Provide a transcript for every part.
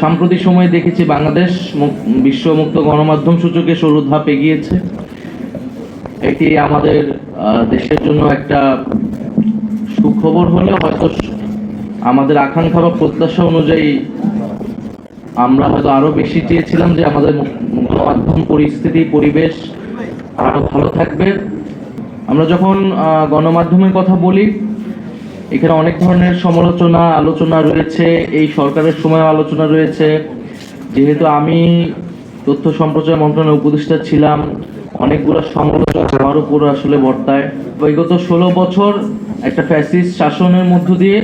সাম্প্রতিক সময়ে দেখেছি বাংলাদেশ বিশ্ব মুক্ত গণমাধ্যম সূচকে সরু ধাপ এগিয়েছে। এটি আমাদের দেশের জন্য একটা সুখবর হলে হয়তো আমাদের আকাঙ্ক্ষা বা প্রত্যাশা অনুযায়ী আমরা হয়তো আরো বেশি চেয়েছিলাম যে আমাদের গণমাধ্যম পরিস্থিতি পরিবেশ আরো ভালো থাকবে। আমরা যখন গণমাধ্যমের কথা বলি, এখানে অনেক ধরনের সমালোচনা আলোচনা রয়েছে, এই সরকারের সময় আলোচনা রয়েছে। যেহেতু আমি তথ্য সম্প্রচার মন্ত্রণালয়ের উপদেষ্টা ছিলাম, অনেকগুলো সমালোচনা আমার উপর আসলে বর্তায়। বিগত 16 বছর একটা ফ্যাসিস্ট শাসনের মধ্য দিয়ে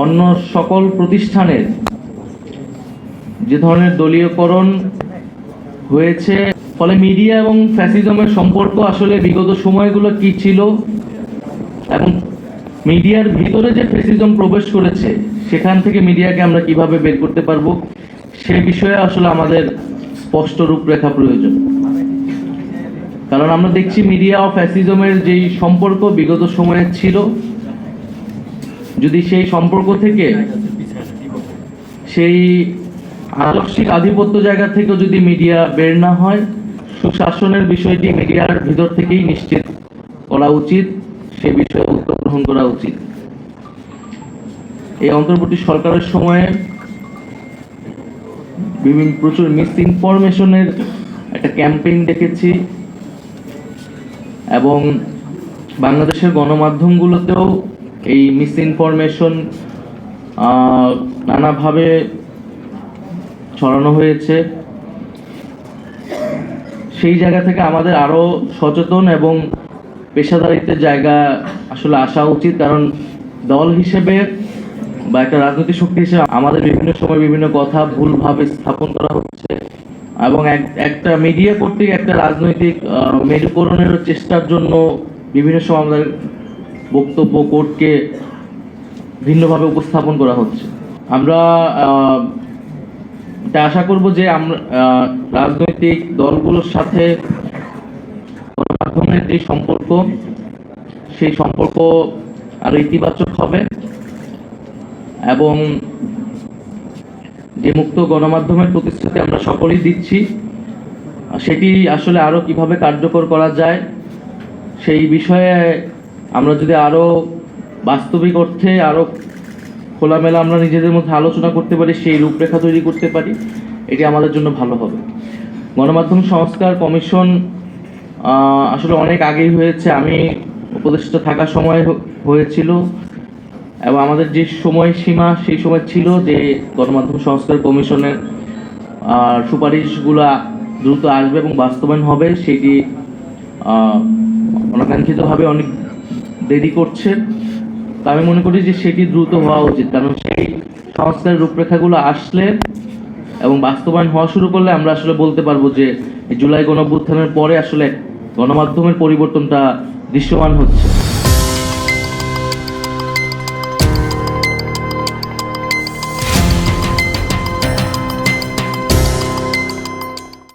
অন্য সকল প্রতিষ্ঠানের যে ধরনের দলীয়করণ হয়েছে, ফলে মিডিয়া এবং ফ্যাসিজমের সম্পর্ক আসলে বিগত সময়গুলো কি ছিল এবং মিডিয়ার ভিতরে যে ফ্যাসিজম প্রবেশ করেছে সেখান থেকে মিডিয়াকে আমরা কিভাবে বের করতে পারবো, সে বিষয়ে আসলে আমাদের স্পষ্ট রূপরেখা প্রয়োজন। কারণ আমরা দেখছি মিডিয়া ও ফ্যাসিজমের যেই সম্পর্ক বিগত সময়ে ছিল, যদি সেই সম্পর্ক থেকে সেই আদর্শিক আধিপত্য জায়গা থেকেও যদি মিডিয়া বের না হয়, সুশাসনের বিষয়টি মিডিয়ার ভিতর থেকেই নিশ্চিত করা উচিত, সে বিষয়ে উদ্যোগ গ্রহণ করা উচিত। এই অন্তর্বর্তী সরকারের সময়ে প্রচুর মিস ইনফরমেশনের একটা ক্যাম্পেইন দেখেছি এবং বাংলাদেশের গণমাধ্যমগুলোতেও এই মিস ইনফরমেশন নানাভাবে ছড়ানো হয়েছে। সেই জায়গা থেকে আমাদের আরো সচেতন এবং পেশাদারিত্বের জায়গা আসলে আসা উচিত। কারণ দল হিসেবে বা একটা রাজনৈতিক শক্তি হিসেবে আমাদের বিভিন্ন সময় বিভিন্ন কথা ভুলভাবে স্থাপন করা হচ্ছে এবং একটা মিডিয়া কর্তৃক একটা রাজনৈতিক মেরুকরণের চেষ্টার জন্য বিভিন্ন সময় আমাদের বক্তব্য কোর্টকে ভিন্নভাবে উপস্থাপন করা হচ্ছে। আমরা এটা আশা করব যে আমরা রাজনৈতিক দলগুলোর সাথে গণমাধ্যমের যে সম্পর্ক, সেই সম্পর্ক আরো ইতিবাচক হবে এবং যে মুক্ত গণমাধ্যমের প্রতিশ্রুতি আমরা সকলেই দিচ্ছি, সেটি আসলে আরো কিভাবে কার্যকর করা যায় সেই বিষয়ে আমরা যদি আরো বাস্তবিক অর্থে আরো খোলামেলা আমরা নিজেদের মধ্যে আলোচনা করতে পারি, সেই রূপরেখা তৈরি করতে পারি, এটি আমাদের জন্য ভালো হবে। গণমাধ্যম সংস্কার কমিশন আসলে অনেক আগেই হয়েছে, আমি উপদেষ্টা থাকার সময় হয়েছিল এবং আমাদের যে সময়সীমা সেই সময় ছিল যে গণমাধ্যম সংস্কার কমিশনের সুপারিশগুলা দ্রুত আসবে এবং বাস্তবায়ন হবে, সেটি অনাকাঙ্ক্ষিতভাবে অনেক দেরি করছে। তা আমি মনে করি যে সেটি দ্রুত হওয়া উচিত, কারণ সেই সংস্কারের রূপরেখাগুলো আসলে এবং বাস্তবায়ন হওয়া শুরু করলে আমরা আসলে বলতে পারবো যে জুলাই গণঅভ্যুত্থানের পরে আসলে গণমাধ্যমের পরিবর্তনটা দৃশ্যমান হচ্ছে।